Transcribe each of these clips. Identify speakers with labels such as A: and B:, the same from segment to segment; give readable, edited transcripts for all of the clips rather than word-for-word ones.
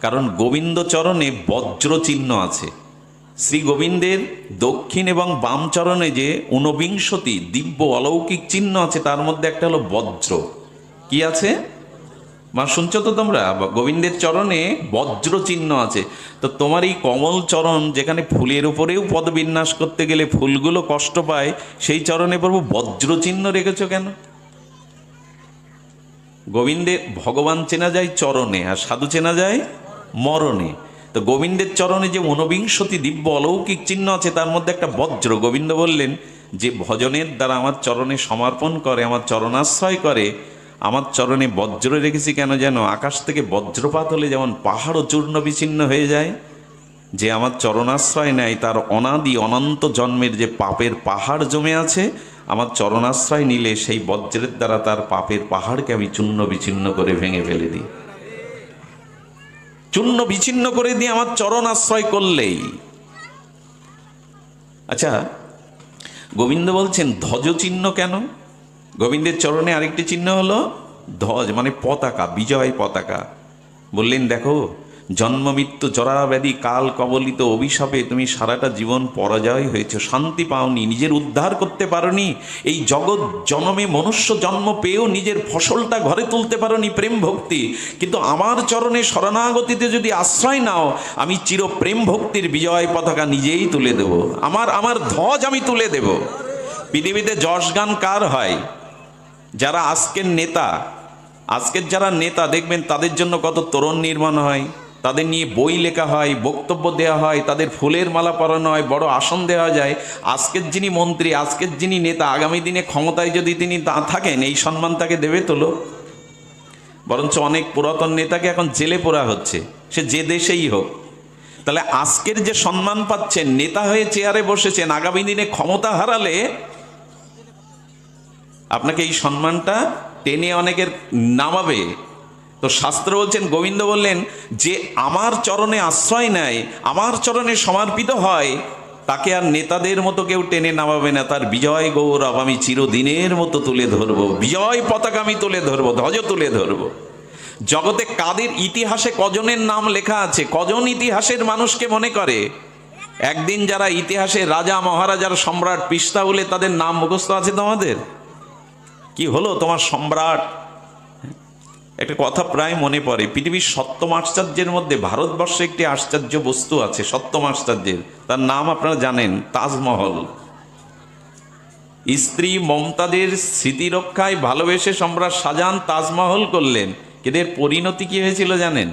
A: কারণ গোবিন্দ চরণে বজ্র চিহ্ন আছে। শ্রী গোবিন্দের দক্ষিণ এবং বাম চরণে যে ঊনবিংশতি দিব্য অলৌকিক চিহ্ন আছে, তার মধ্যে একটা হলো বজ্র। কি আছে মা, শুনছো তো তোমরা? গোবিন্দের চরণে বজ্র চিহ্ন আছে। তো তোমার এই কমল চরণ, যেখানে ফুলের উপরেও পদবিন্যাস করতে গেলে ফুলগুলো কষ্ট পায়, সেই চরণে প্রভু বজ্র চিহ্ন রেখেছ কেন? গোবিন্দের ভগবান চেনা যায় চরণে, আর সাধু চেনা যায় মরণে। তো গোবিন্দের চরণে যে ঊনবিংশতি দিব্য অলৌকিক চিহ্ন আছে, তার মধ্যে একটা বজ্র। গোবিন্দ বললেন যে ভজনের দ্বারা আমার চরণে সমর্পণ করে, আমার চরণাশ্রয় করে, আমার চরণে বজ্র রেখেছি কেন? যেন আকাশ থেকে বজ্রপাত হলে যেমন পাহাড়ও চূর্ণ বিচ্ছিন্ন হয়ে যায়, যে আমার চরণাশ্রয় নেয় তার অনাদি অনন্ত জন্মের যে পাপের পাহাড় জমে আছে, আমার চরণাশ্রয় নিলে সেই বজ্রের দ্বারা তার পাপের পাহাড়কে আমি চূর্ণ বিচ্ছিন্ন করে ভেঙে ফেলে দিই। চূর্ণ বিচ্ছিন্ন করে দিয়ে আমার চরণ আশ্রয় করলেই। আচ্ছা, গোবিন্দ বলছেন ধ্বজ চিহ্ন কেন? গোবিন্দের চরণে আরেকটি চিহ্ন হলো ধ্বজ, মানে পতাকা, বিজয় পতাকা। বললেন দেখো, জন্ম মৃত্যু জরাব্যাধি কাল কবলিত অভিশাপে তুমি সারাটা জীবন পরাজয় হয়েছে, শান্তি পাওনি, নিজের উদ্ধার করতে পারোনি, এই জগৎ জন্মে মনুষ্য জন্ম পেয়েও নিজের ফসলটা ঘরে তুলতে পারোনি প্রেম ভক্তি, কিন্তু আমার চরণে শরণাগতিতে যদি আশ্রয় নাও, আমি চির প্রেম ভক্তির বিজয় পতাকা নিজেই তুলে দেব, আমার ধ্বজ আমি তুলে দেব। পৃথিবীতে যশ গান কার হয়? যারা আজকের নেতা, আজকের যারা নেতা দেখবেন তাদের জন্য কত তোরণ নির্মাণ হয়, তাদের নিয়ে বই লেখা হয়, বক্তব্য দেওয়া হয়, তাদের ফুলের মালা পরানো হয়, বড় আসন দেওয়া যায়। আজকের যিনি মন্ত্রী, আজকের যিনি নেতা, আগামী দিনে ক্ষমতায় যদি তিনি তা থাকেন, এই সম্মান তাকে দেবে তোলো? বরঞ্চ অনেক পুরাতন নেতাকে এখন জেলে পোরা হচ্ছে, সে যে দেশেই হোক। তাহলে আজকের যে সম্মান পাচ্ছেন, নেতা হয়ে চেয়ারে বসেছেন, আগামী দিনে ক্ষমতা হারালে আপনাকে এই সম্মানটা টেনে অনেকের নামাবে। তো শাস্ত্র বলছেন, গোবিন্দ বললেন যে আমার চরণে আশ্রয় নেয়, আমার চরণে সমর্পিত হয়, তাকে আর নেতাদের মতো কেউ টেনে নামাবে না। তার বিজয় গৌরব আমি চিরদিনের মতো তুলে ধরবো, বিজয় পতাকা আমি তুলে ধরবো, ধ্বজ তুলে ধরবো। জগতে কাদের ইতিহাসে কজনের নাম লেখা আছে? কজন ইতিহাসের মানুষকে মনে করে? একদিন যারা ইতিহাসে রাজা মহারাজার সম্রাট পিস্তা বলে, তাদের নাম মুখস্থ আছে তোমাদের? কি হলো তোমার সম্রাট? একটা কথা প্রায় মনে পড়ে, পৃথিবীর সপ্তম আশ্চর্যের মধ্যে ভারতবর্ষে একটি আশ্চর্য বস্তু আছে, সপ্তম আশ্চর্যের। তার নাম আপনারা জানেন, তাজমহল। স্ত্রী মমতাজের স্মৃতি রক্ষায় ভালোবেসে সম্রাট শাহজাহান তাজমহল করলেন, কিন্তু এর পরিণতি কি হয়েছিল জানেন?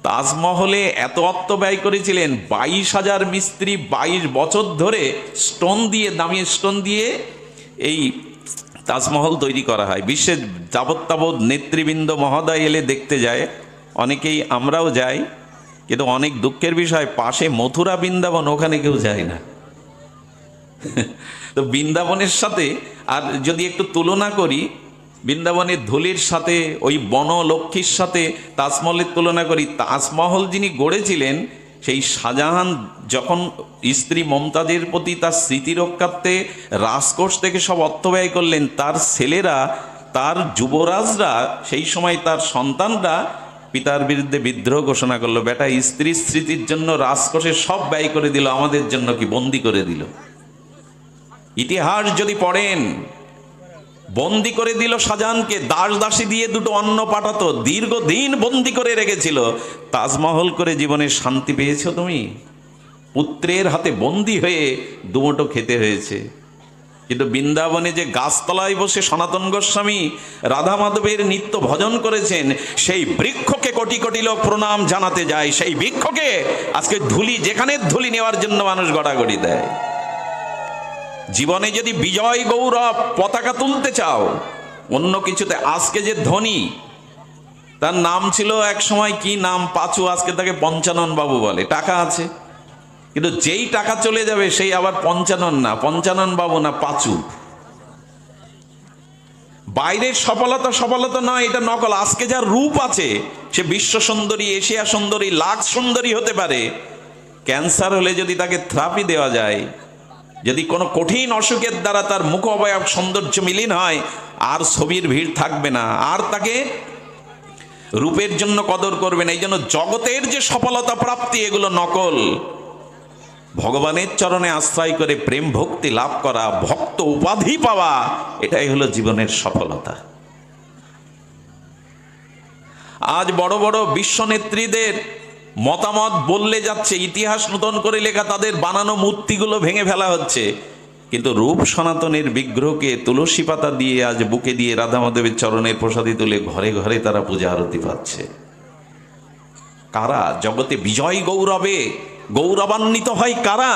A: তাজমহলে এত অর্থ ব্যয় করেছিলেন, 22,000 মিস্ত্রি 22 বছর ধরে স্টোন দিয়ে, দামি স্টোন দিয়ে এই তাজমহল তৈরি করা হয়। বিশ্বের যাবৎ নেতৃবৃন্দ মহোদয় এলে দেখতে যায়, অনেকেই, আমরাও যাই, কিন্তু অনেক দুঃখের বিষয় পাশে মথুরা বৃন্দাবন, ওখানে কেউ যায় না। তো বৃন্দাবনের সাথে আর যদি একটু তুলনা করি, বৃন্দাবনের ধুলির সাথে, ওই বনলক্ষ্মীর সাথে তাজমহলের তুলনা করি, তাজমহল যিনি গড়েছিলেন, সেই শাহজাহান যখন স্ত্রী মমতাজের প্রতি তার স্মৃতি রক্ষার্থে রাজকোষ থেকে সব অর্থ ব্যয় করলেন, তার ছেলেরা, তার যুবরাজরা, সেই সময় তার সন্তানরা পিতার বিরুদ্ধে বিদ্রোহ ঘোষণা করলো। বেটা স্ত্রীর স্মৃতির জন্য রাজকোষে সব ব্যয় করে দিল, আমাদের জন্য কি বন্দি করে দিল? ইতিহাস যদি পড়েন, বন্দি করে দিল শাহজাহানকে, দাস দাসী দিয়ে দুটো অন্ন পাঠাতো, দীর্ঘদিন বন্দি করে রেখেছিল। তাজমহল করে জীবনে শান্তি পেয়েছো তুমি? পুত্রের হাতে বন্দি হয়ে দুমুঠো খেতে হয়েছে। কিন্তু বৃন্দাবনে যে গাছতলায় বসে সনাতন গোস্বামী রাধা মাধবের নিত্য ভজন করেছেন, সেই বৃক্ষকে কোটি কোটি লোক প্রণাম জানাতে যায়। সেই বৃক্ষকে আজকে ধুলি, যেখানে ধুলি নেওয়ার জন্য মানুষ গড়াগড়ি দেয়। জীবনে যদি বিজয় গৌরব পতাকা তুলতে চাও অন্য কিছুতে, আজকে যে ধনী, তার নাম ছিল এক সময় কি নাম, পাঁচু, আজকে তাকে পঞ্চানন বাবু বলে, টাকা আছে, কিন্তু যেই টাকা চলে যাবে সেই আবার পঞ্চানন না, পঞ্চানন বাবু না, পাঁচু। বাইরের সফলতা নয়, এটা নকল। আজকে যার রূপ আছে, সে বিশ্ব সুন্দরী, এশিয়া সুন্দরী, লাখ সুন্দরী হতে পারে। ক্যান্সার হলে যদি তাকে থেরাপি দেওয়া যায়, যদি কোনো কঠিন অসুখের দ্বারা তার মুখ অবয়ব সৌন্দর্য মিলিন হয়, আর ছবির ভিড় থাকবে না, আর তাকে রূপের জন্য কদর করবে না। এই জন্য জগতের যে সফলতা প্রাপ্তি এগুলো নকল। ভগবানের চরণে আশ্রয় করে প্রেম ভক্তি লাভ করা, ভক্ত উপাধি পাওয়া, এটাই হলো জীবনের সফলতা। আজ বড় বড় বিশ্বনেত্রীদের মতামত বললে যাচ্ছে, ইতিহাস নতুন করে লেখা, তাদের বানানো মূর্তিগুলো ভেঙে ফেলা হচ্ছে, কিন্তু রূপ সনাতনের বিগ্রহকে তুলসী পাতা দিয়ে আজ বুকে দিয়ে রাধা মাধবের চরণের প্রসাদী তুলে ঘরে ঘরে তারা পূজা আরতি পাচ্ছে। কারা জগতে বিজয় গৌরবে গৌরবান্বিত হয়? কারা?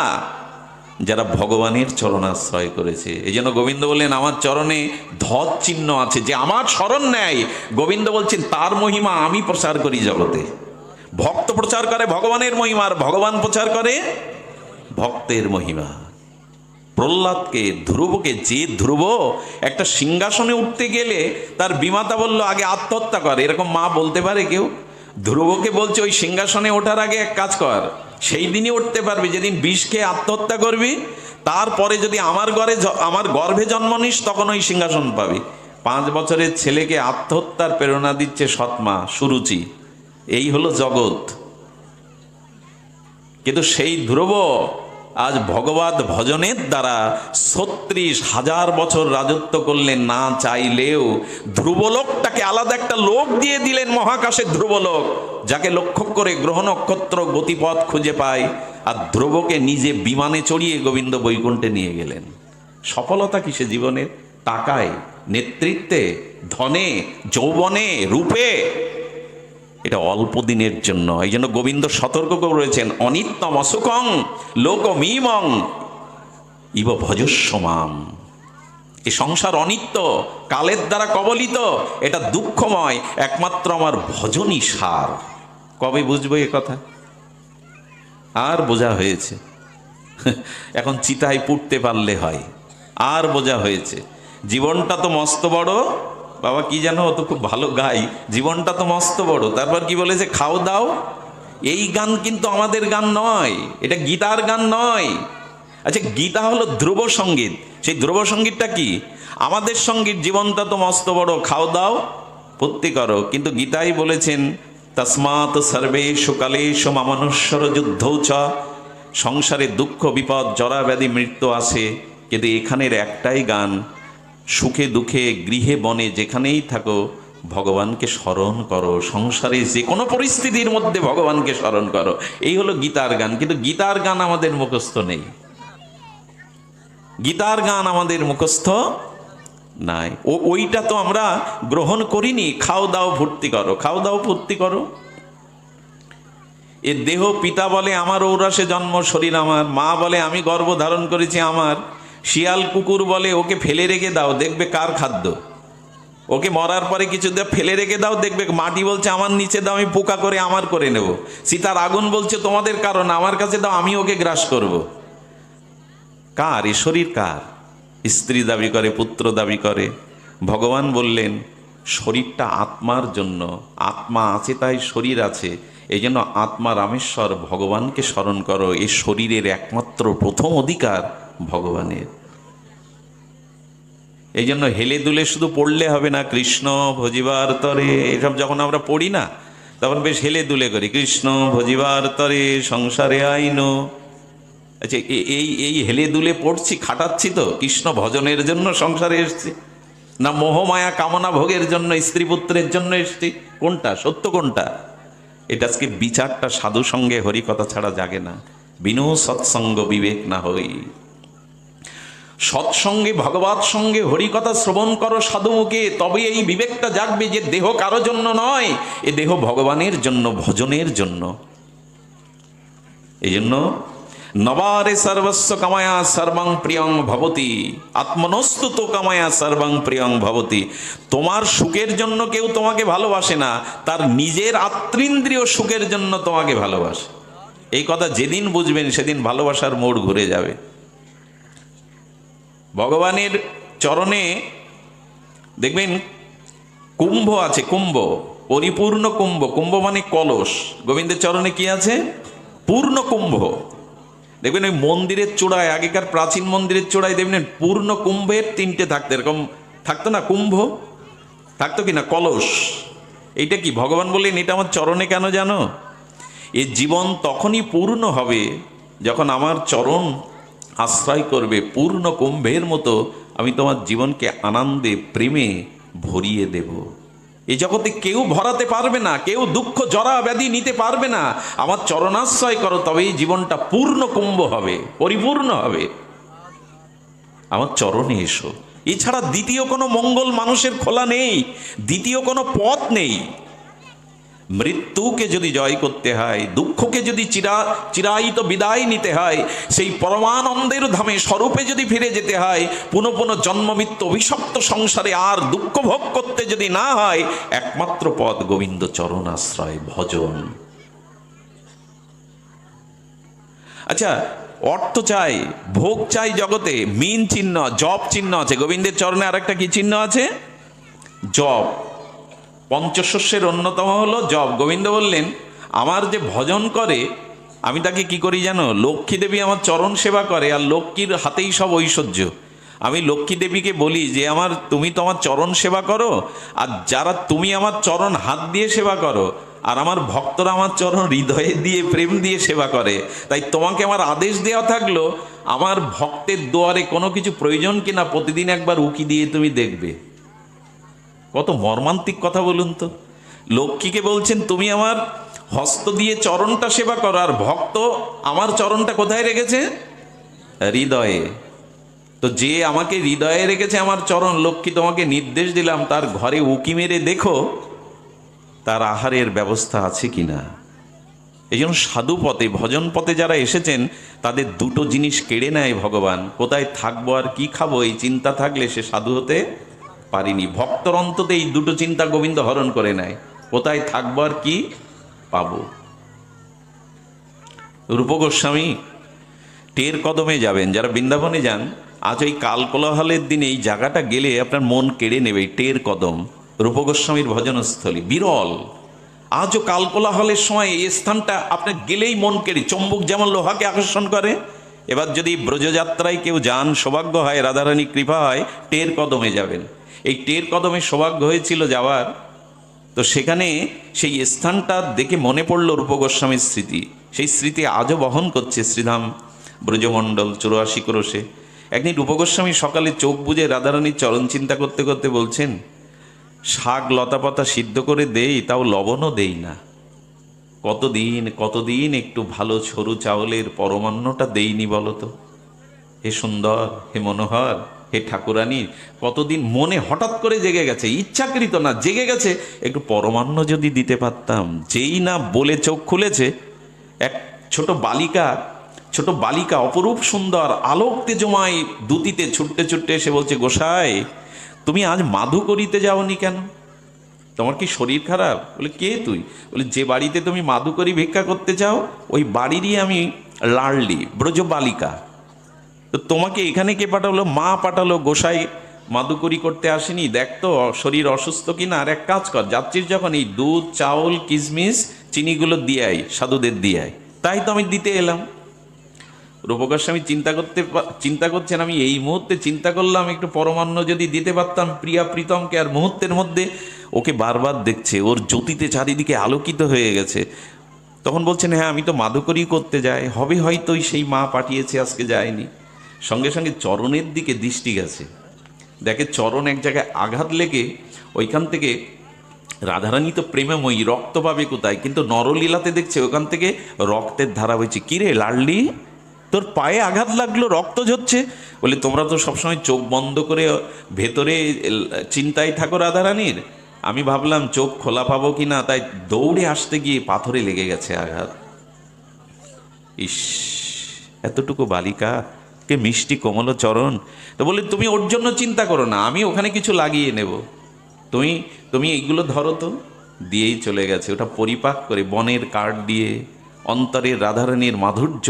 A: যারা ভগবানের চরণাশ্রয় করেছে। এই জন্য গোবিন্দ বললেন, আমার চরণে ধ্বজ চিহ্ন আছে, যে আমার শরণ নেয়। গোবিন্দ বলছেন, তার মহিমা আমি প্রচার করি জগতে। ভক্ত প্রচার করে ভগবানের মহিমা, আর ভগবান প্রচার করে ভক্তের মহিমা। প্রহ্লাদকে, ধ্রুবকে, যে ধ্রুব একটা সিংহাসনে উঠতে গেলে তার বিমাতা বলল আগে আত্মহত্যা কর, এরকম মা বলতে পারে কেউ? ধ্রুবকে বলছে ওই সিংহাসনে ওঠার আগে এক কাজ কর, সেই দিনই উঠতে পারবি যেদিন বিষ খেয়ে আত্মহত্যা করবি, তারপরে যদি আমার গর্ভে জন্ম নিস তখন ওই সিংহাসন পাবি। 5 বছরের ছেলেকে আত্মহত্যার প্রেরণা দিচ্ছে সৎমা সুরুচি। এই হলো জগৎ। কিন্তু সেই ধ্রুব আজ ভগবত ভজনের দ্বারা 36,000 বছর রাজত্ব করলেন, না চাইলেও। ধ্রুবলোকটাকে আলাদা একটা লোক দিয়ে দিলেন, মহাকাশের ধ্রুবলোক, যাকে লক্ষ্য করে গ্রহ নক্ষত্র গতিপথ খুঁজে পায়। আর ধ্রুবকে নিজে বিমানে চড়িয়ে গোবিন্দ বৈকুণ্ঠে নিয়ে গেলেন। সফলতা কিসে জীবনের? টাকায়, নেতৃত্বে, ধনে, যৌবনে, রূপে? এটা অল্প দিনের জন্য। এই জন্য গোবিন্দ সতর্ক করেছেন, অনিত্যম অসুখং লোকমিমং ইব ভজস্ব মাম। এই সংসার অনিত্য, কালের দ্বারা কবলিত, এটা দুঃখময়, একমাত্র আমার ভজনই সার। কবে বুঝবো এ কথা? আর বোঝা হয়েছে, এখন চিতায় পুড়তে পারলে হয়। আর বোঝা হয়েছে, জীবনটা তো মস্ত বড়। বাবা কি জানো, ও তো খুব ভালো গাই, জীবনটা তো মস্ত বড়। তারপর কি বলেছে? খাও দাও। এই গান কিন্তু আমাদের গান নয়, এটা গীতার গান নয়। আচ্ছা, গীতা হলো ধ্রুব সঙ্গীত। সেই ধ্রুব সঙ্গীতটা কি? আমাদের সঙ্গীত, জীবনটা তো মস্ত বড়, খাও দাও পূর্তি করো। কিন্তু গীতাই বলেছেন, তস্মাৎ সর্বেষু কালেষু মামনুষ্যর যুদ্ধৌ চ। সংসারে দুঃখ বিপদ জরা ব্যাধি মৃত্যু আসে, কিন্তু এখানের একটাই গান, সুখে দুঃখে গৃহে বনে যেখানেই থাকো ভগবানকে স্মরণ করো। সংসারে যে কোনো পরিস্থিতির মধ্যে ভগবানকে স্মরণ করো। এই হলো গীতার গান। কিন্তু গীতার গান আমাদের মুখস্থ নেই, গীতার গান আমাদের মুখস্থ নাই। ওইটা তো আমরা গ্রহণ করিনি। খাও দাও ভর্তি করো, খাও দাও ভর্তি করো। এ দেহ পিতা বলে আমার ঔরাসে জন্ম শরীর আমার, মা বলে আমি গর্ভ ধারণ করেছি আমার, শিয়াল কুকুর বলে ওকে ফেলে রেখে দাও দেখবে কার খাদ্য, ওকে মরার পরে কিছু দিয়ে ফেলে রেখে দাও দেখবে, মাটি বলছে আমার নিচে দাও আমি পোকা করে আমার করে নেব, সীতার আগুন বলছে তোমাদের কারণ, আমার কাছে দাও আমি ওকে গ্রাস করব। কার এ শরীর? কার? স্ত্রী দাবি করে, পুত্র দাবি করে। ভগবান বললেন শরীরটা আত্মার জন্য, আত্মা আছে তাই শরীর আছে। এই জন্য আত্মা রামেশ্বর ভগবানকে স্মরণ করো। এই শরীরের একমাত্র প্রথম অধিকার ভগবানের। এই জন্য হেলে দুলে শুধু পড়লে হবে না, কৃষ্ণ ভজিবার তরে এসব যখন আমরা পড়ি না তখন বেশ হেলে দুলে করি, কৃষ্ণ ভজিবার তরে সংসারে আইনো। আচ্ছা, এই হেলে দুলে পড়ছি, খাটাচ্ছি তো কৃষ্ণ ভজনের জন্য সংসারে এসছি, না মোহমায়া কামনা ভোগের জন্য স্ত্রী পুত্রের জন্য এসছি? কোনটা সত্য, কোনটা? এটা আজকে বিচারটা সাধু সঙ্গে হরিকথা ছাড়া জাগে না। বিনু সৎসঙ্গ বিবেক না হই। সৎসঙ্গে ভগবত সঙ্গে হরিকথা শ্রবণ করো সাধুমুখে, তবে এই বিবেকটা জাগবে যে দেহ কারো জন্য নয়, এ দেহ ভগবানের জন্য, ভজনের জন্য। এই জন্য নবারে সর্বস্ব কামায়া সর্বং প্রিয়ং ভবতি, আত্মনস্তু তো কামায়া সর্বং প্রিয়ং ভবতি। তোমার সুখের জন্য কেউ তোমাকে ভালোবাসে না, তার নিজের আত্মীন্দ্রিয় সুখের জন্য তোমাকে ভালোবাসে। এই কথা যেদিন বুঝবেন সেদিন ভালোবাসার মোড় ঘুরে যাবে। ভগবানের চরণে দেখবেন কুম্ভ আছে, কুম্ভ, পরিপূর্ণ কুম্ভ। কুম্ভ মানে কলস। গোবিন্দের চরণে কি আছে? পূর্ণ কুম্ভ। দেখবেন ওই মন্দিরের চূড়ায়, আগেকার প্রাচীন মন্দিরের চূড়ায় দেখবেন পূর্ণ কুম্ভের 3টে থাকতো, এরকম থাকতো না? কুম্ভ থাকতো কিনা? কলস। এইটা কি? ভগবান বললেন এটা আমার চরণে কেন জানো? এ জীবন তখনই পূর্ণ হবে যখন আমার চরণ আশ্রয় করবে। পূর্ণ কুম্ভের মতো আমি তোমার জীবনকে আনন্দে প্রেমে ভরিয়ে দেব। এই জগতে কেউ ভরাতে পারবে না, কেউ দুঃখ জরা ব্যাধি নিতে পারবে না। আমার চরণাশ্রয় করো, তবেই জীবনটা পূর্ণ কুম্ভ হবে, পরিপূর্ণ হবে। আমার চরণে এসো। এছাড়া দ্বিতীয় কোনো মঙ্গল মানুষের খোলা নেই, দ্বিতীয় কোনো পথ নেই। মৃত্যুকে যদি জয় করতে হয়, দুঃখকে যদি চিরায়িত বিদায় নিতে হয়, সেই পরমানন্দের ধামে স্বরূপে যদি ফিরে যেতে হয়, পুনঃ পুনঃ জন্মমৃত্যু অভিশপ্ত সংসারে আর দুঃখ ভোগ করতে যদি না হয়, একমাত্র পথ গোবিন্দ চরণ আশ্রয়, ভজন। আচ্ছা, অর্থ চাই, ভোগ চাই জগতে, মিন চিহ্ন, জপ চিহ্ন আছে। গোবিন্দের চরণে আর একটা কি চিহ্ন আছে? জপ। পঞ্চশস্যের অন্যতম হলো জপ। গোবিন্দ বললেন আমার যে ভজন করে আমি তাকে কি করি জানো? লক্ষ্মী দেবী আমার চরণ সেবা করে, আর লক্ষ্মীর হাতেই সব ঐশ্বর্য। আমি লক্ষ্মী দেবীকে বলি যে তুমি তো আমার চরণ সেবা করো, আর যারা তুমি আমার চরণ হাত দিয়ে সেবা করো, আর আমার ভক্তরা আমার চরণ হৃদয়ে দিয়ে প্রেম দিয়ে সেবা করে, তাই তোমাকে আমার আদেশ দেওয়া থাকলো আমার ভক্তের দুয়ারে কোনো কিছু প্রয়োজন কিনা প্রতিদিন একবার উকি দিয়ে তুমি দেখবে। কত মর্মান্তিক কথা বলুন তো। লক্ষ্মীকে বলছেন তুমি আমার হস্ত দিয়ে চরণটা সেবা করো, আর ভক্ত আমার চরণটা কোথায় রেখেছে? হৃদয়ে। তো যে আমাকে হৃদয়ে রেখেছে আমার চরণ, লক্ষ্মী তোমাকে নির্দেশ দিলাম তার ঘরে উকি মেরে দেখো তার আহারের ব্যবস্থা আছে কিনা। এই জন্য সাধু পথে, ভজন পথে যারা এসেছেন তাদের দুটো জিনিস কেড়ে নেয় ভগবান। কোথায় থাকবো আর কি খাবো এই চিন্তা থাকলে সে সাধু হতে পারিনি। ভক্তর অন্ততে এই দুটো চিন্তা গোবিন্দ হরণ করে নেয়, কোথায় থাকবো আর কি পাবো। রূপ গোস্বামী টের কদমে যাবেন, যারা বৃন্দাবনে যান, আজ ওই কাল কোলাহলের দিনে এই জায়গাটা গেলে আপনার মন কেড়ে নেবে। টের কদম রূপ গোস্বামীর ভজনস্থলী, বিরল। আজও কাল কোলাহলের সময় এই স্থানটা আপনার গেলেই মন কেড়ে, চম্বুক যেমন লোহাকে আকর্ষণ করে। এবার যদি ব্রজযাত্রায় কেউ যান, সৌভাগ্য হয়, রাধারানী কৃপা হয়, টের কদমে যাবেন। এই টের কদমে সৌভাগ্য হয়েছিল যাওয়ার, তো সেখানে সেই স্থানটা দেখে মনে পড়ল রূপ গোস্বামীর স্মৃতি। সেই স্মৃতি আজও বহন করছে শ্রীধাম ব্রজমণ্ডল 84 ক্রোশে। একদিন রূপ গোস্বামী সকালে চোখ বুজে রাধারানীর চরণ চিন্তা করতে করতে বলছেন, শাক লতাপাতা সিদ্ধ করে দেই, তাও লবণও দেই না। কতদিন একটু ভালো সরু চাউলের পরমান্নটা দেইনি বলতো। হে সুন্দর, হে মনোহর, হে ঠাকুরানী, কতদিন মনে হঠাৎ করে জেগে গেছে, ইচ্ছাকৃত না, জেগে গেছে, একটু পরমান্ন যদি দিতে পারতাম। যেই না বলে চোখ খুলেছে, এক ছোট বালিকা অপরূপ সুন্দর আলোক তেজময় দুতিতে ছুটতে ছুটতে এসে বলছে, গোসাই তুমি আজ মাধু করিতে যাওনি কেন? তোমার কি শরীর খারাপ? বলে কে তুই? বলে যে বাড়িতে তুমি মাধু করি ভিক্ষা করতে চাও ওই বাড়িরই আমি লাডলি ব্রজ বালিকা। তো তোমাকে এখানে কে পাঠালো? মা পাঠালো। গোসাই মাদুকরি করতে আসেনি, দেখতো শরীর অসুস্থ কিনা। আর এক কাজ কর, যাত্রীর যখন এই দুধ চাউল কিশমিশ চিনিগুলো দিয়ে আয়, সাধুদের দিয়ে আয়। তাই তো আমি দিতে এলাম। রূপ গোস্বামী চিন্তা করছেন, আমি এই মুহূর্তে চিন্তা করলাম একটু পরমান্ন যদি দিতে পারতাম প্রিয়া প্রীতমকে। আর মুহূর্তের মধ্যে ওকে বারবার দেখছে, ওর জ্যোতিতে চারিদিকে আলোকিত হয়ে গেছে। তখন বলছেন, হ্যাঁ আমি তো মাদুকরি করতে যাই, হবে হয়তো সেই মা পাঠিয়েছে, আজকে যায়নি। সঙ্গে সঙ্গে চরণের দিকে দৃষ্টি গেছে, দেখে চরণ এক জায়গায় আঘাত লেগে ওইখান থেকে, রাধারানী তো প্রেমময়ী, রক্ত পাবে কোথায়, কিন্তু নরলীলাতে দেখছে ওখান থেকে রক্তের ধারা বইছে। কিরে লাডলি, তোর পায়ে আঘাত লাগলো, রক্ত ঝরছে। বলে তোমরা তো সবসময় চোখ বন্ধ করে ভেতরে চিন্তায় থাকো রাধারানীর, আমি ভাবলাম চোখ খোলা পাবো কিনা, তাই দৌড়ে আসতে গিয়ে পাথরে লেগে গেছে আঘাত। ইস, এতটুকু বালিকা, কে মিষ্টি কোমল চরণ। তো বলে তুমি ওর জন্য চিন্তা করো না, আমি ওখানে কিছু লাগিয়ে নেব, তুমি এইগুলো ধরো তো। দিয়েই চলে গেছে। ওটা পরিপাক করে বনের কাঠ দিয়ে অন্তরের রাধারানীর মাধুর্য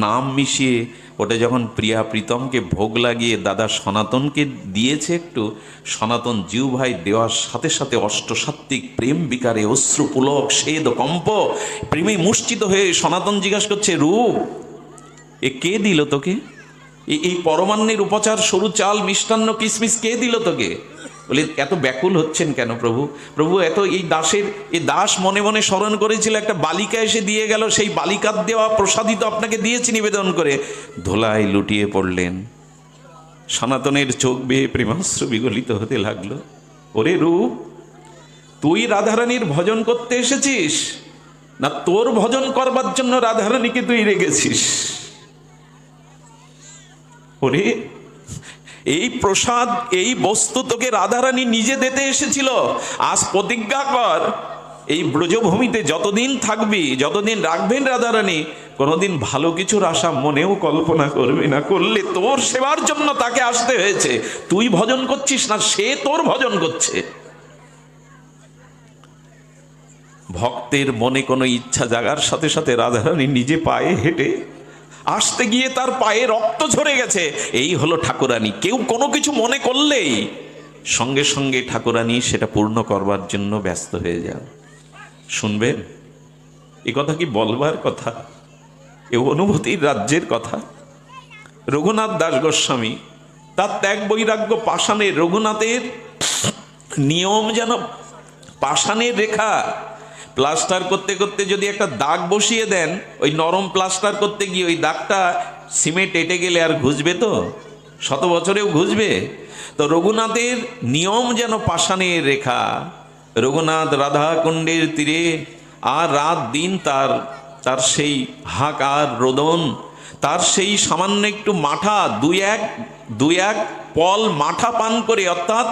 A: নাম মিশিয়ে ওটা যখন প্রিয়া প্রীতমকে ভোগ লাগিয়ে দাদা সনাতনকে দিয়েছে একটু, সনাতন জিউ ভাই দেওয়ার সাথে সাথে অষ্টসাত্ত্বিক প্রেম বিকারে অশ্রু পুলক সেদ কম্প প্রেমে মুষ্টিত হয়ে সনাতন জিজ্ঞাসা করছে, রূপ এ কে দিল তোকে? এই পরমান্নের উপচার, সরু চাল মিষ্টান্ন কিশমিশ কে দিল তোকে? বলে এত ব্যাকুল হচ্ছেন কেন প্রভু? প্রভু এত এই দাস মনে মনে স্মরণ করেছিল, একটা বালিকা এসে দিয়ে গেল, সেই বালিকার দেওয়া প্রসাদই তো আপনাকে দিয়েছি নিবেদন করে। ধুলায় লুটিয়ে পড়লেন। সনাতনের চোখ বেয়ে প্রেমাশ্রু বিগলিত হতে লাগলো। ওরে রূপ, তুই রাধারানীর ভজন করতে এসেছিস, না তোর ভজন করবার জন্য রাধারানীকে তুই রেখেছিস? ওরে, এই প্রসাদ, এই বস্তু তোকে রাধারানী নিজে দিতে এসেছিল। আজ প্রতিজ্ঞা কর, এই ব্রজভূমিতে যতদিন থাকবি, যতদিন রাখবেন রাধারানী, কোনোদিন ভালো কিছুর আশা মনেও কল্পনা করবি না। করলে তোর সেবার জন্য তাকে আসতে হয়েছে। তুই ভজন করছিস না, সে তোর ভজন করছে। ভক্তের মনে কোনো ইচ্ছা জাগার সাথে সাথে রাধারানী নিজে পায়ে হেঁটে আসতে গিয়ে তার পায়ে রক্ত ঝরে গেছে। এই হলো ঠাকুরানী। কেউ কোনো কিছু মনে করলেই সঙ্গে সঙ্গে ঠাকুরানী সেটা পূর্ণ করবার জন্য ব্যস্ত হয়ে যান। শুনবেন, এ কথা কি বলবার কথা? এ অনুভূতির রাজ্যের কথা। রঘুনাথ দাস গোস্বামী তার ত্যাগ বৈরাগ্য পাষাণের, রঘুনাথের নিয়ম যেন পাষাণের রেখা। প্লাস্টার করতে করতে যদি একটা দাগ বসিয়ে দেন, ওই নরম প্লাস্টার করতে গিয়ে ওই দাগটা সিমেন্ট এঁটে গেলে আর ঘুষবে? তো 100 বছরেও ঘুষবে? তো রঘুনাথের নিয়ম যেন পাষাণের রেখা। রঘুনাথ রাধাকুণ্ডের তীরে আর রাত দিন তার সেই হাহাকার রোদন, তার সেই সামান্য একটু মাঠা, দুই এক পল মাঠা পান করে, অর্থাৎ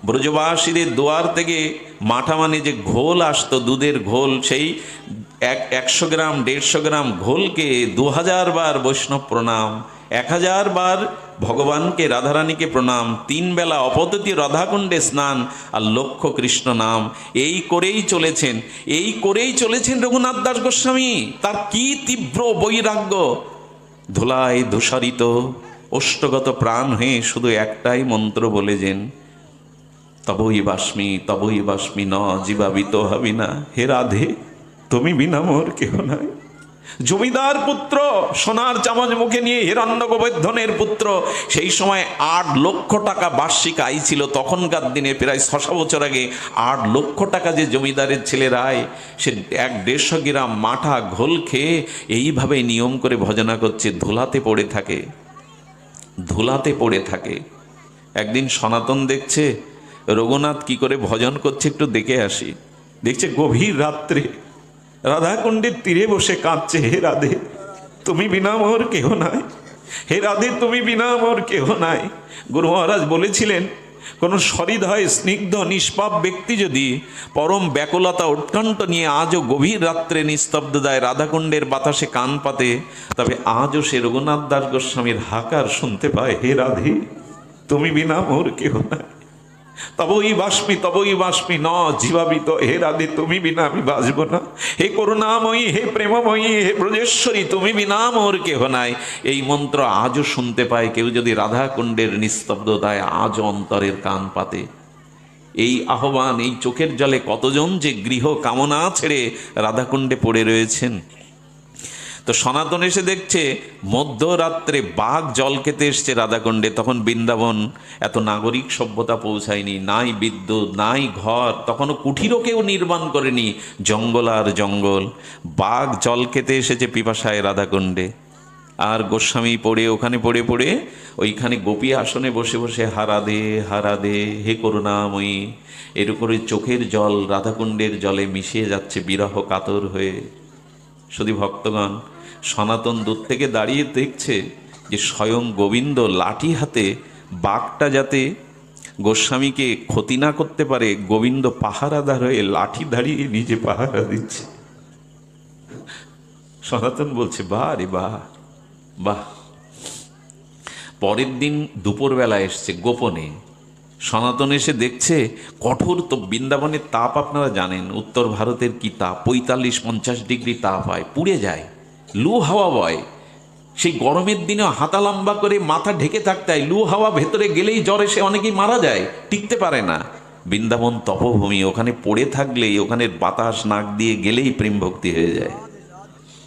A: ব্রজবাসীদের দুয়ার থেকে মাঠা মানে যে ঘোল আসতো, দুধের ঘোল, সেই 100 গ্রাম 150 গ্রাম ঘোলকে 2000 বার বৈষ্ণব প্রণাম, 1000 বার ভগবানকে রাধারানীকে প্রণাম, 3 বেলা অপততি রাধাকুণ্ডে স্নান আর লক্ষ কৃষ্ণ নাম, এই করেই চলেছেন রঘুনাথ দাস গোস্বামী। তার কি তীব্র বৈরাগ্য! ধুলায় ধূসরিত অষ্টগত প্রাণ হয়ে শুধু একটাই মন্ত্র বলেছেন, তবই বাস্মি ন জীবাবিত হবি না। হে রাধে, তুমি বিনা মোর কেহ নাই। জমিদার পুত্র, সোনার চামচ মুখে নিয়ে হিরণ্যগোবর্ধনের পুত্র, সেই সময় 8 লক্ষ টাকা বার্ষিক আয় ছিল। তখনকার দিনে প্রায় 600 বছর আগে 8 লক্ষ টাকা যে জমিদারের ছেলের আয়, সে 150 গ্রাম মাঠা ঘোল খেয়ে এইভাবে নিয়ম করে ভজনা করছে। ধুলাতে পড়ে থাকে। একদিন সনাতন দেখছে রঘুনাথ কি করে ভজন করছে, একটু দেখে আসি। দেখছে গভীর রাত্রে রাধাকুণ্ডের তীরে বসে কাঁদছে, হে রাধে তুমি বিনা মোর কেহ নাই, হে রাধে তুমি বিনা মোর কেহ নাই। গুরু মহারাজ বলেছিলেন, কোন সহৃদয় স্নিগ্ধ নিষ্পাপ ব্যক্তি যদি পরম ব্যাকুলতা উৎকণ্ঠ নিয়ে আজও গভীর রাত্রে নিস্তব্ধতায় রাধাকুণ্ডের বাতাসে কান পাতে, তবে আজও সে রঘুনাথ দাস গোস্বামীর হাকার শুনতে পায়, হে রাধে তুমি বিনা মোর কেহ নাই। তবই বাস্মি ন জীবাবিত। হে রাধে তুমি বিনা আমি বাঁচব না। হে করুণাময়ী, হে প্রেমময়ী, হে ব্রজেশ্বরী তুমি বিনা মোর কেহ নাই। এই মন্ত্র আজও শুনতে পায় কেউ যদি রাধাকুণ্ডের নিস্তব্ধতায় আজও অন্তরের কান পাতে। এই আহ্বান, এই চোখের জলে কতজন যে গৃহ কামনা ছেড়ে রাধাকুণ্ডে পড়ে রয়েছেন। তো সনাতন এসে দেখছে মধ্যরাত্রে বাঘ জল খেতে এসছে রাধাকুণ্ডে। তখন বৃন্দাবন এত নাগরিক সভ্যতা পৌঁছায়নি, নাই বিদ্যুৎ, নাই ঘর, তখনও কুঠিরও কেউ নির্মাণ করেনি, জঙ্গল আর জঙ্গল। বাঘ জল খেতে এসেছে পিপাসায় রাধাকুণ্ডে। আর গোস্বামী ওখানে পড়ে ওইখানে গোপী আসনে বসে বসে হারাধে হে করুণাময়ী, এর উপরে চোখের জল রাধাকুণ্ডের জলে মিশিয়ে যাচ্ছে বিরহ কাতর হয়ে। শুধু ভক্তগণ, সনাতন দূর থেকে দাঁড়িয়ে দেখছে যে স্বয়ং গোবিন্দ লাঠি হাতে, বাঘটা যাতে গোস্বামীকে ক্ষতি না করতে পারে, গোবিন্দ পাহারাদার হয়ে লাঠি দাঁড়িয়ে নিজে পাহারা দিচ্ছে। সনাতন বলছে, বাহ রে বাহ বাহ। পরের দিন দুপুরবেলা এসছে গোপনে। সনাতন এসে দেখছে কঠোর, তো বৃন্দাবনের তাপ আপনারা জানেন, উত্তর ভারতের কি তাপ, 45-50 ডিগ্রি তাপ হয়, পুড়ে যায়, লু হাওয়া বয়। সেই গরমের দিনেও হাতা লম্বা করে মাথা ঢেকে থাকতে হয়, লু হাওয়া ভেতরে গেলেই জ্বর এসে অনেকেই মারা যায়, টিকতে পারে না। বৃন্দাবন তপভূমি, ওখানে পড়ে থাকলেই, ওখানের বাতাস নাক দিয়ে গেলেই প্রেম ভক্তি হয়ে যায়।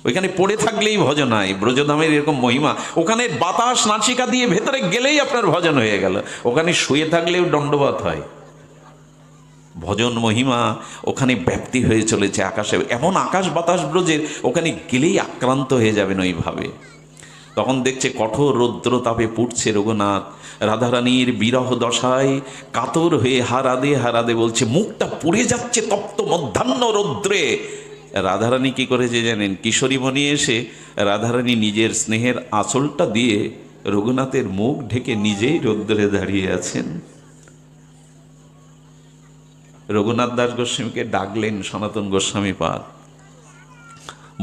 A: ওইখানে পড়ে থাকলেই ভজন হয়, ব্রজধামের এরকম মহিমা। ওখানে বাতাস নাসিকা দিয়ে ভেতরে গেলেই আপনার ভজন হয়ে গেল। ওখানে শুয়ে থাকলেও দণ্ডবত হয়। ভজন মহিমা ওখানে ব্যাপ্তি হয়ে চলেছে আকাশে, এমন আকাশ বাতাস ব্রজের ওখানে গেলেই আক্রান্ত হয়ে যাবেন ওইভাবে। তখন দেখছে কঠোর রৌদ্র তাপে পুড়ছে রঘুনাথ, রাধারানীর বিরহ দশায় কাতর হয়ে হারাদে হারাদে বলছে, মুখটা পুড়ে যাচ্ছে তপ্ত মধ্যাহ্ন রৌদ্রে। রাধারানী কি করেছে জানেন? কিশোরীমণি এসে রাধারানী নিজের স্নেহের আঁচলটা দিয়ে রঘুনাথের মুখ ঢেকে নিজেই রৌদ্রে দাঁড়িয়ে আছেন। রঘুনাথ দাস গোস্বামীকে ডাকলেন সনাতন গোস্বামী পাদ,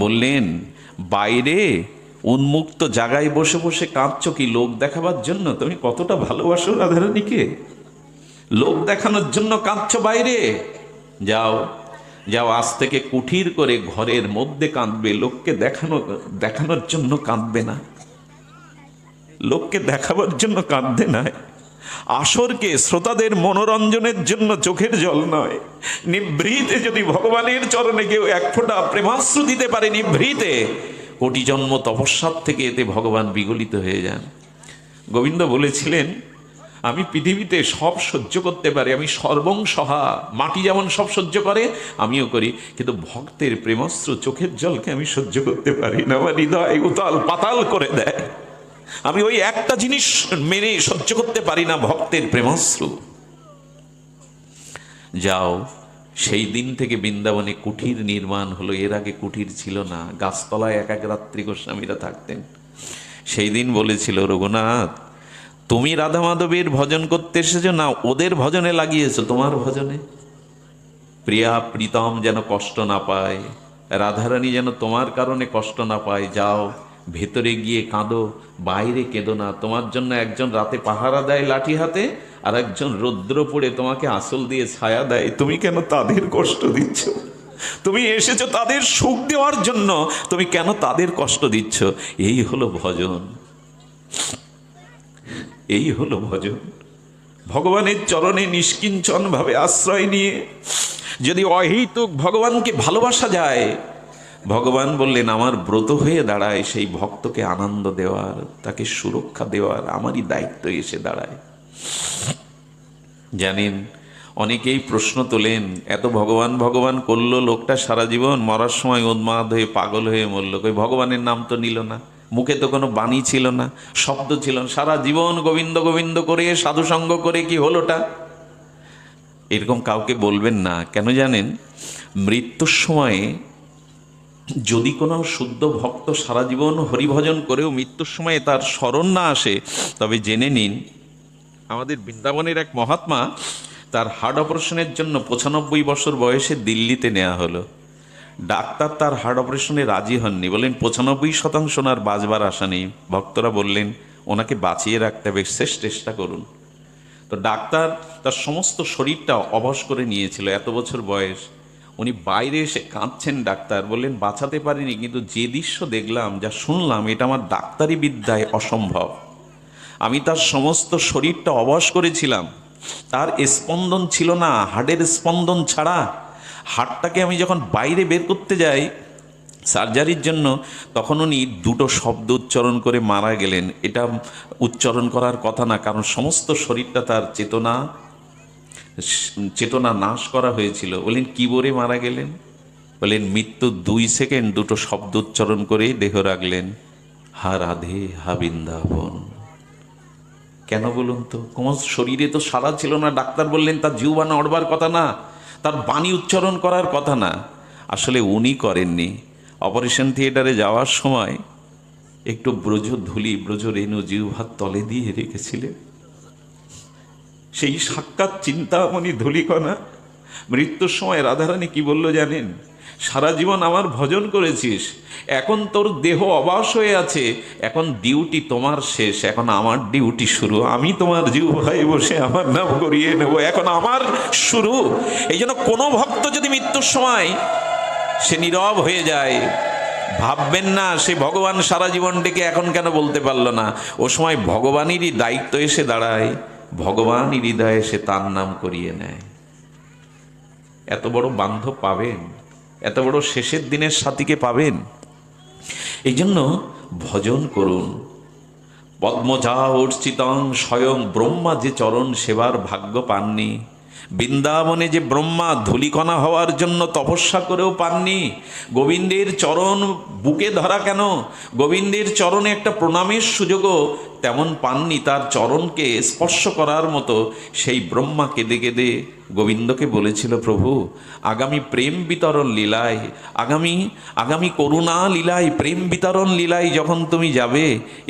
A: বললেন, বাইরে উন্মুক্ত জায়গায় বসে বসে কাঁদছো কি লোক দেখাবার জন্য? তুমি কতটা ভালোবাসো রাধারানীকে, লোক দেখানোর জন্য কাঁদছো বাইরে? যাও যাও, আজ থেকে কুঠির করে ঘরের মধ্যে কাঁদবে, লোককে দেখানোর জন্য কাঁদবে না, লোককে দেখাবার জন্য কাঁদবে না। আসরকে শ্রোতাদের মনোরঞ্জনের জন্য চোখের জল নয়, নিভৃতে যদি ভগবানের চরণে কেউ এক ফোঁটা প্রেমাশ্রু দিতে পারে নিভৃতে, কোটি জন্ম তপস্যার থেকে এতে ভগবান বিগলিত হয়ে যান। গোবিন্দ বলেছিলেন, আমি পৃথিবীতে সব সহ্য করতে পারি, আমি সর্বং সহা, মাটি যেমন সব সহ্য করে আমিও করি, কিন্তু ভক্তের প্রেমাশ্রু চোখের জলকে আমি সহ্য করতে পারি না, আমার হৃদয় উতাল পাতাল করে দেয়। আমি ওই একটা জিনিস মেনে সহ্য করতে পারি না, ভক্তের প্রেমাশ্রু। যাও, সেই দিন থেকে বৃন্দাবনে কুঠির নির্মাণ হলো, এর আগে কুঠির ছিল না, গাছতলায় এক এক রাত্রি গোস্বামীরা থাকতেন। সেই দিন বলেছিল, রঘুনাথ তুমি রাধা মাধবের ভজন করতে এসেছো না ওদের ভজনে লাগিয়েছো, তোমার ভজনে? প্রিয়া প্রীতম যেন কষ্ট না পায়, রাধারানী যেন তোমার কারণে কষ্ট না পায়, যাও ভেতরে গিয়ে কাঁদো, বাইরে কেঁদো না। তোমার জন্য একজন রাতে পাহারা দেয় লাঠি হাতে, আর একজন রৌদ্র পড়ে তোমাকে আঁচল দিয়ে ছায়া দেয়, তুমি কেন তাদের কষ্ট দিচ্ছ? তুমি এসেছো তাদের সুখ দেওয়ার জন্য, তুমি কেন তাদের কষ্ট দিচ্ছ? এই হলো ভজন, এই হলো ভজন। ভগবানের চরণে নিষ্কিঞ্চন ভাবে আশ্রয় নিয়ে যদি অহেতুক ভগবানকে ভালোবাসা যায়, ভগবান বললেন আমার ব্রত হয়ে দাঁড়ায় সেই ভক্তকে আনন্দ দেওয়ার, তাকে সুরক্ষা দেওয়ার আমারই দায়িত্ব এসে দাঁড়ায়। জানেন, অনেকেই প্রশ্ন তোলেন, এত ভগবান ভগবান করলো লোকটা সারা জীবন, মরার সময় উন্মাদ হয়ে পাগল হয়ে মরল, কই ভগবানের নাম তো নিল না, মুখে তো কোনো বাণী ছিল না, শব্দ ছিল না, সারা জীবন গোবিন্দ গোবিন্দ করে সাধুসঙ্গ করে কি হলোটা? এরকম কাউকে বলবেন না। কেন জানেন? মৃত্যুর সময়ে যদি কোনো শুদ্ধ ভক্ত সারা জীবন হরিভজন করেও মৃত্যুর সময়ে তার স্মরণ না আসে, তবে জেনে নিন, আমাদের বৃন্দাবনের এক মহাত্মা, তার হার্ট অপারেশনের জন্য 95 বছর বয়সে দিল্লিতে নেওয়া হলো। ডাক্তার তার হার্ট অপারেশনে রাজি হননি, বললেন 95% ওনার বাঁচবার আশা নেই। ভক্তরা বললেন ওনাকে বাঁচিয়ে রাখতে হবে, শেষ চেষ্টা করুন। তো ডাক্তার তার সমস্ত শরীরটা অবশ করে নিয়েছিল, এত বছর বয়স। উনি বাইরে এসে কাঁদছেন, ডাক্তার বললেন বাঁচাতে পারিনি, কিন্তু যে দৃশ্য দেখলাম, যা শুনলাম, এটা আমার ডাক্তারি বিদ্যায় অসম্ভব। আমি তার সমস্ত শরীরটা অবশ করেছিলাম, তার স্পন্দন ছিল না, হার্টের স্পন্দন ছাড়া। হার্টটাকে আমি যখন বাইরে বের করতে যাই সার্জারির জন্য, তখন উনি দুটো শব্দ উচ্চারণ করে মারা গেলেন। এটা উচ্চারণ করার কথা না, কারণ সমস্ত শরীরটা তার চেতনা নাশ করা হয়েছিল। বললেন কি বলে মারা গেলেন? বললেন মৃত্যু 2 সেকেন্ড দুটো শব্দ উচ্চারণ করে দেহ রাখলেন, হা রাধে হা বৃন্দাবন। কেন বলুন তো? কোন শরীরে তো সারা ছিল না। ডাক্তার বললেন তার জিহ্বা নড়বার কথা না, তার বাণী উচ্চারণ করার কথা না। আসলে উনি করেননি। অপারেশন থিয়েটারে যাওয়ার সময় একটু ব্রজ ধুলি, ব্রজ রেণু জিহ্বার তলে দিয়ে রেখেছিলেন। সেই সাক্ষাৎ চিন্তামণি ধুলিকণা মৃত্যুর সময় রাধারানী কি বলল জানেন? সারা জীবন আমার ভজন করেছিস, এখন তোর দেহ অবাস হয়ে আছে, এখন ডিউটি তোমার শেষ, এখন আমার ডিউটি শুরু। আমি তোমার জিহ্বায় বসে আমার নাম করিয়ে নেব, এখন আমার শুরু। এই জন্য কোনো ভক্ত যদি মৃত্যুর সময় সে নীরব হয়ে যায়, ভাববেন না সে ভগবান সারা জীবন ডেকে এখন কেন বলতে পারল না। ও সময় ভগবানেরই দায়িত্ব এসে দাঁড়ায়, ভগবানই হৃদয়ে সে তার নাম করিয়ে নেয়। এত বড় বান্ধব পাবেন, এত বড় শেষের দিনের সাথীকে পাবেন। এই জন্য ভজন করুন। পদ্মজা অর্চিতং, স্বয়ং ব্রহ্মা যে চরণ সেবার ভাগ্য পাননি, বৃন্দাবনে যে ব্রহ্মা ধূলিকণা হওয়ার জন্য তপস্যা করেও পাননি, গোবিন্দের চরণ বুকে ধরা কেন, গোবিন্দের চরণে একটা প্রণামের সুযোগও তেমন পাননি, তার চরণকে স্পর্শ করার মতো সেই ব্রহ্মা কেঁদে কেঁদে গোবিন্দকে বলেছিল, প্রভু আগামী প্রেম বিতরণ লীলায়, আগামী করুণা লীলায়, প্রেম বিতরণ লীলায় যখন তুমি যাবে,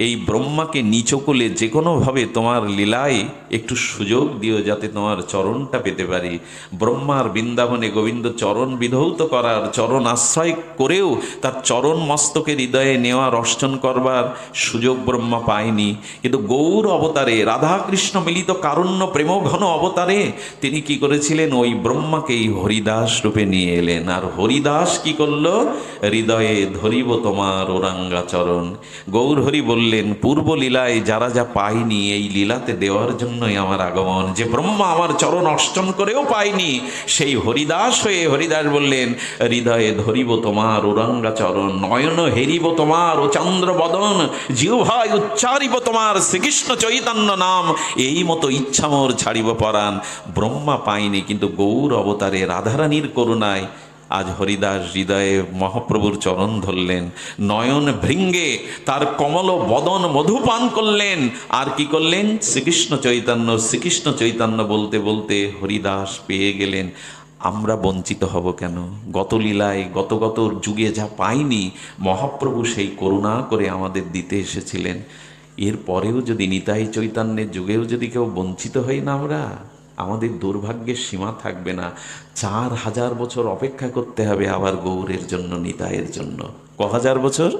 A: এই ব্রহ্মাকে নিচকলে যে কোনোভাবে তোমার লীলায় একটু সুযোগ দিও, যাতে তোমার চরণটা পেতে পারি। ব্রহ্মার বৃন্দাবনে গোবিন্দ চরণ বিধৌত করার, চরণ আশ্রয় করেও তার চরণ মস্তকে হৃদয়ে নেওয়ার, অর্চন করবার সুযোগ ব্রহ্মা পায়নি। কিন্তু গৌর অবতারে, রাধাকৃষ্ণ মিলিত কারুণ্য প্রেমঘন অবতারে তিনি কি করেছিলেন, ওই ব্রহ্মাকেই হরিদাস রূপে নিয়ে এলেন। আর হরিদাস কি করল, হৃদয়ে ধরিব তোমার ওরাঙ্গা চরণ। গৌর হরি বললেন, পূর্ব লীলায় যারা যা পায়নি, এই লীলাতে দেওয়ার জন্যই আমার আগমন। যে ব্রহ্মা আমার চরণ অর্চন করেও পায়নি, সেই হরিদাস হয়ে হরিদাস বললেন, হৃদয়ে ধরিব তোমার ওরাঙ্গা চরণ, নয়ন হেরিব তোমার ও চন্দ্র বদন, জিহ্বায় উচ্চারিব তোমার শ্রীকৃষ্ণ চৈতন্য নাম, এই মতো ইচ্ছা মোর ছাড়িব পরাণ। ব্রহ্মা পায়নি, কিন্তু গৌর অবতারে রাধারানীর করুণায় আজ হরিদাস হৃদয়ে মহাপ্রভুর চরণ ধরলেন, নয়ন ভৃঙ্গে তার কমল বদন মধুপান করলেন। আর কি করলেন, শ্রীকৃষ্ণ চৈতন্য বলতে বলতে হরিদাস পেয়ে গেলেন। আমরা বঞ্চিত হব কেন? গত লীলায় গত যুগে যা পাইনি, মহাপ্রভু সেই করুণা করে আমাদের দিতে এসেছিলেন। এর পরেও যদি নিতাই চৈতন্যের যুগেও যদি কেউ বঞ্চিত হই না আমরা, আমাদের দুর্ভাগ্যের সীমা থাকবে না। 4000 বছর অপেক্ষা করতে হবে আবার গৌরের জন্য, নিতাইয়ের জন্য। হাজার বছর?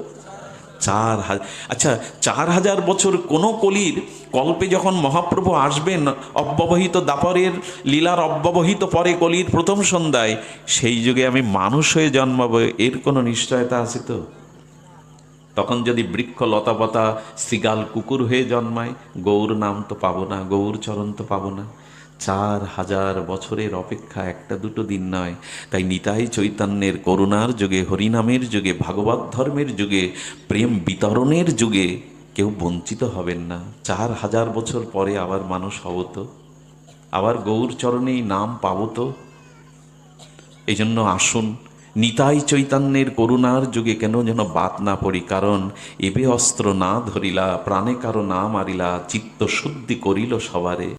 A: 4000। আচ্ছা, 4000 বছর কোনো কল্পে যখন মহাপ্রভু আসবেন, অব্যবহিত দাপরের লীলার অব্যবহিত পরে কলির প্রথম সন্ধ্যায়, সেই যুগে আমি মানুষ হয়ে জন্মাবো, এর কোনো নিশ্চয়তা আছে তো? তখন যদি বৃক্ষ লতাপাতা শৃগাল কুকুর হয়ে জন্মায়, গৌর নাম তো পাবো না, গৌর চরণ তো পাবো না। 4000 বছরের অপেক্ষা একটা দুটো দিন নয়। তাই নিতাই চৈতন্যের করুণার যুগে, হরিনামের যুগে, ভাগবত ধর্মের যুগে, প্রেম বিতরণের যুগে কেউ বঞ্চিত হবেন না। 4000 বছর পরে আবার মানুষ হব তো, আবার গৌর চরণেই নাম পাবো তো। এই জন্য আসুন, নিতাই চৈতন্যের করুণার যুগে কেন যেন বাদ না পড়ি। কারণ এবে অস্ত্র না ধরিলা, প্রাণে কারো না মারিলা, চিত্ত শুদ্ধি করিল সবারে।